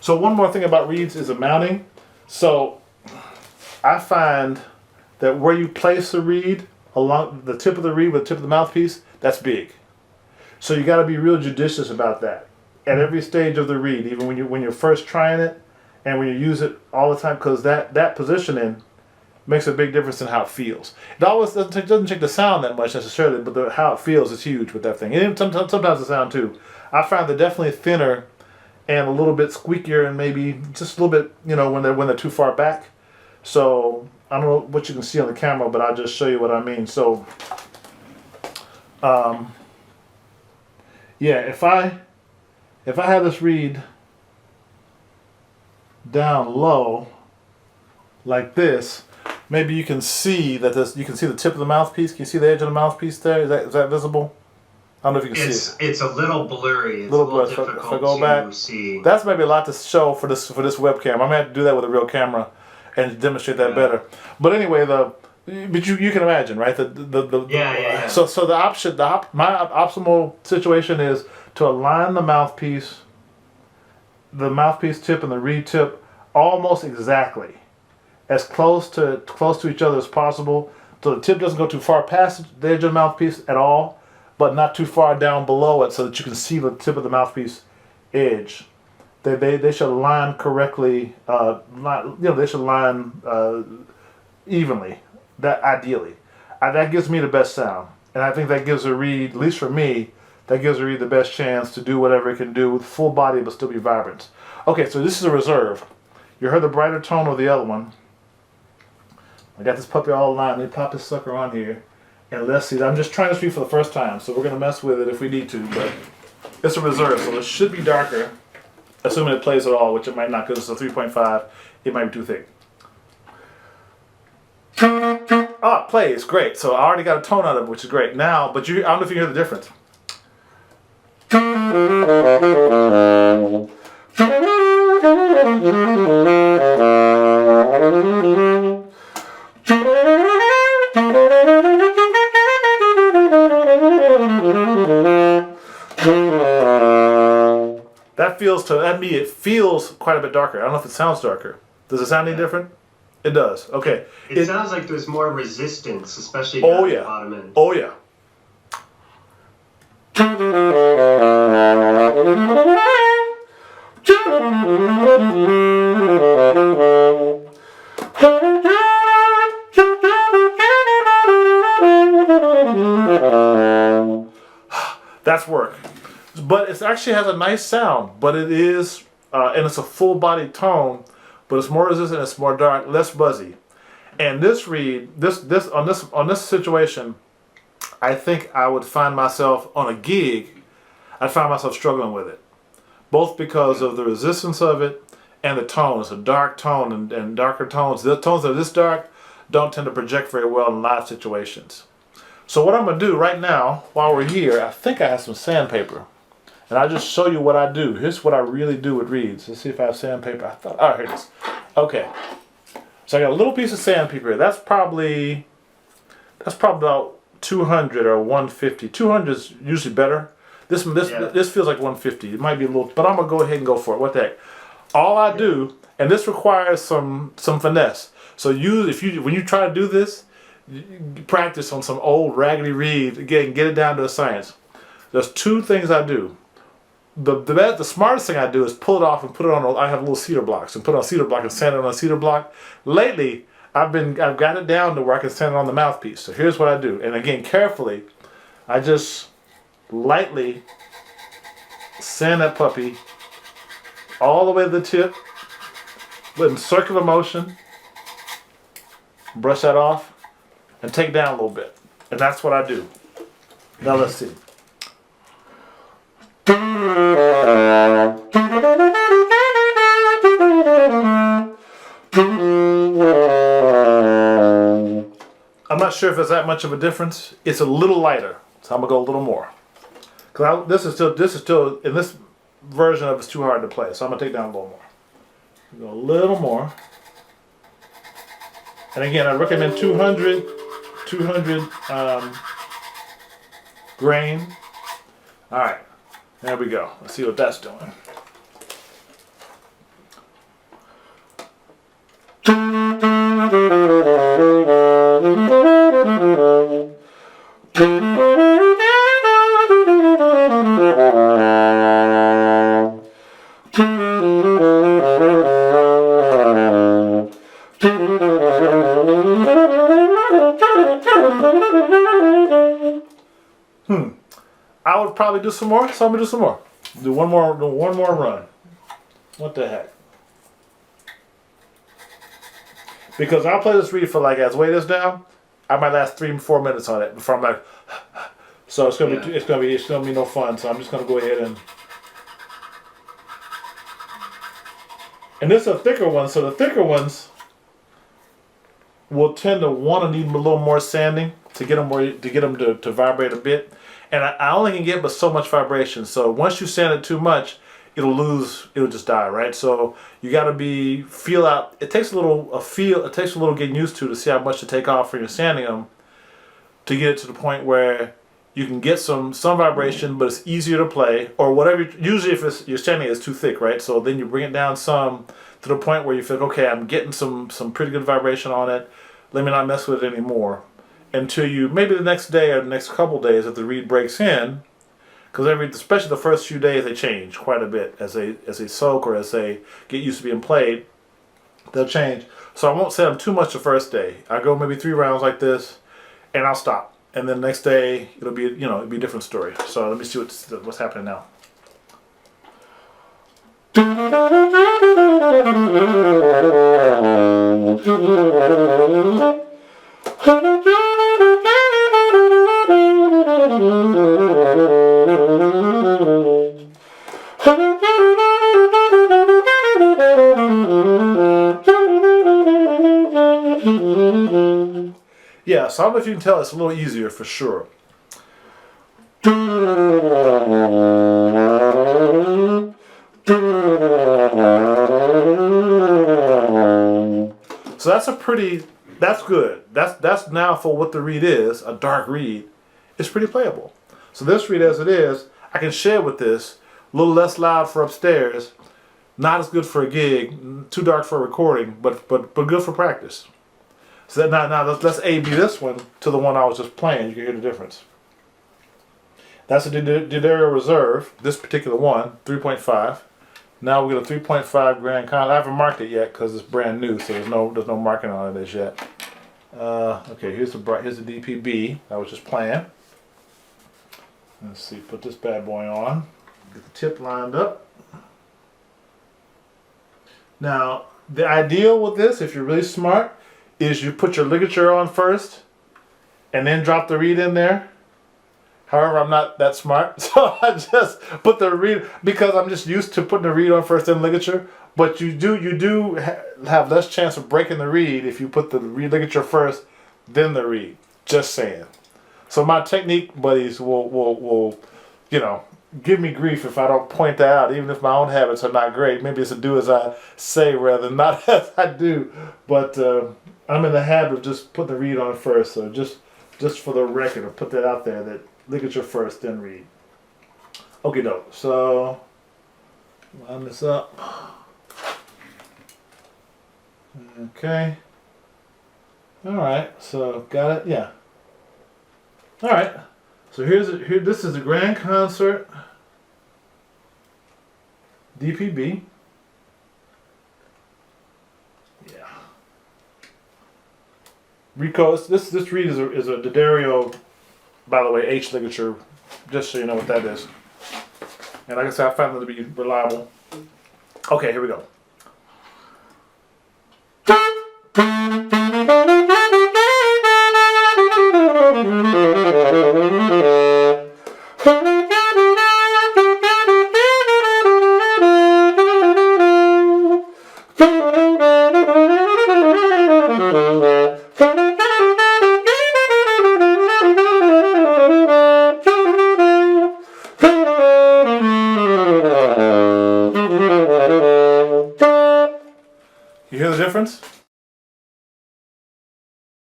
So one more thing about reeds is the mounting. So I find that where you place the reed along the tip of the reed with the tip of the mouthpiece, that's big. So you got to be real judicious about that at every stage of the reed, even when you're first trying it and when you use it all the time, because that positioning makes a big difference in how it feels. It always doesn't take the sound that much necessarily, but how it feels is huge with that thing. And sometimes the sound too. I find they're definitely thinner and a little bit squeakier, and maybe just a little bit, when they're too far back. So I don't know what you can see on the camera, but I'll just show you what I mean. So, yeah, if I have this reed down low like this, maybe you can see that you can see the tip of the mouthpiece. Can you see the edge of the mouthpiece there? Is that visible? I don't know if you can see it. It's a little blurry. It's a little difficult if I go back, to see. That's maybe a lot to show for this webcam. I'm gonna have to do that with a real camera and demonstrate that better. But anyway, but you can imagine, right? Yeah. So my optimal situation is to align the mouthpiece tip and the reed tip almost exactly, as close to each other as possible, so the tip doesn't go too far past the edge of the mouthpiece at all, but not too far down below it, so that you can see the tip of the mouthpiece edge. They should align correctly. They should align evenly. That ideally, that gives me the best sound, and I think that gives a reed, at least for me, that gives a reed the best chance to do whatever it can do with full body but still be vibrant. Okay, so this is a reserve. You heard the brighter tone of the other one. I got this puppy all aligned. Let me pop this sucker on here, and let's see. I'm just trying this reed for the first time, so we're gonna mess with it if we need to, but it's a reserve, so it should be darker. Assuming it plays at all, which it might not, because it's a 3.5, it might be too thick. Oh, it plays, great. So I already got a tone out of it, which is great. Now, but I don't know if you hear the difference. It feels quite a bit darker. I don't know if it sounds darker. Does it sound any different? It does. Okay. It sounds like there's more resistance, especially down the bottom end. Oh yeah. That's work. But it actually has a nice sound, but it is, and it's a full body tone, but it's more resistant, it's more dark, less buzzy. And this reed, on this situation, I think I would find myself on a gig, I'd find myself struggling with it. Both because of the resistance of it and the tone. It's a dark tone, and darker tones. The tones that are this dark don't tend to project very well in live situations. So what I'm going to do right now, while we're here, I think I have some sandpaper. And I'll just show you what I do. Here's what I really do with reeds. Let's see if I have sandpaper. Oh, here it is. Okay. So I got a little piece of sandpaper here. That's probably about 200 or 150. 200 is usually better. This feels like 150. It might be a little, but I'm gonna go ahead and go for it. What the heck? All I do, and this requires some finesse. So when you try to do this, you practice on some old raggedy reed. Again, get it down to a science. There's two things I do. The smartest thing I do is pull it off and put it on. I have little cedar blocks and put it on a cedar block and sand it on a cedar block. Lately, I've got it down to where I can sand it on the mouthpiece. So here's what I do, and again, carefully, I just lightly sand that puppy all the way to the tip, but in circular motion. Brush that off and take it down a little bit, and that's what I do. Now let's see. I'm not sure if it's that much of a difference. It's a little lighter, so I'm gonna go a little more. Cause this is still in this version of it's too hard to play, so I'm gonna take down a little more. Go a little more, and again, I recommend 200 grain. All right. There we go. Let's see what that's doing. I would probably do some more, so I'm gonna do some more. Do one more run. What the heck? Because I'll play this reed for like, as weight is down, I might last 3-4 minutes on it before I'm like, so it's gonna be no fun. So I'm just gonna go ahead and this is a thicker one, so the thicker ones will tend to want to need a little more sanding to get them to vibrate a bit. And I only can get but so much vibration. So once you sand it too much, it'll just die, right? So you got to feel out. It takes a little getting used to see how much to take off when you're sanding them to get it to the point where you can get some vibration, but it's easier to play or whatever. Usually, if your sanding is too thick, right? So then you bring it down some to the point where you feel, okay, I'm getting some pretty good vibration on it. Let me not mess with it anymore until maybe the next day or the next couple days if the reed breaks in. Because especially the first few days, they change quite a bit as they soak or as they get used to being played. They'll change. So I won't set them too much the first day. I go maybe 3 rounds like this, and I'll stop. And then the next day it'll be a different story. So let me see what's happening now. Yeah, so I don't know if you can tell, it's a little easier for sure. So that's good. That's now for what the reed is, a dark reed. It's pretty playable. So this reed as it is, I can share with this, a little less loud for upstairs, not as good for a gig, too dark for a recording, but good for practice. So now let's A/B this one to the one I was just playing. You can hear the difference. That's a D'Addario Reserve, this particular one, 3.5. Now we get a 3.5 Grand Con. I haven't marked it yet because it's brand new, so there's no marking on it as yet. Okay, here's the DPB I was just playing. Let's see, put this bad boy on. Get the tip lined up. Now, the ideal with this, if you're really smart, is you put your ligature on first and then drop the reed in there. However, I'm not that smart, so I just put the reed, because I'm just used to putting the reed on first and ligature. But you do have less chance of breaking the reed if you put the reed ligature first, then the reed. Just saying. So my technique buddies will give me grief if I don't point that out, even if my own habits are not great. Maybe it's to do as I say rather than not as I do. But I'm in the habit of just putting the reed on first. So just for the record, I'll put that out there, that ligature first, then reed. Okay, dope. So line this up. Okay. All right. So got it. Yeah. All right. So here. This is the Grand Concert DPB. Yeah. Rico. This reed is a D'Addario, by the way, H ligature, just so you know what that is. And like I said, I found them to be reliable. Okay, here we go. You hear the difference?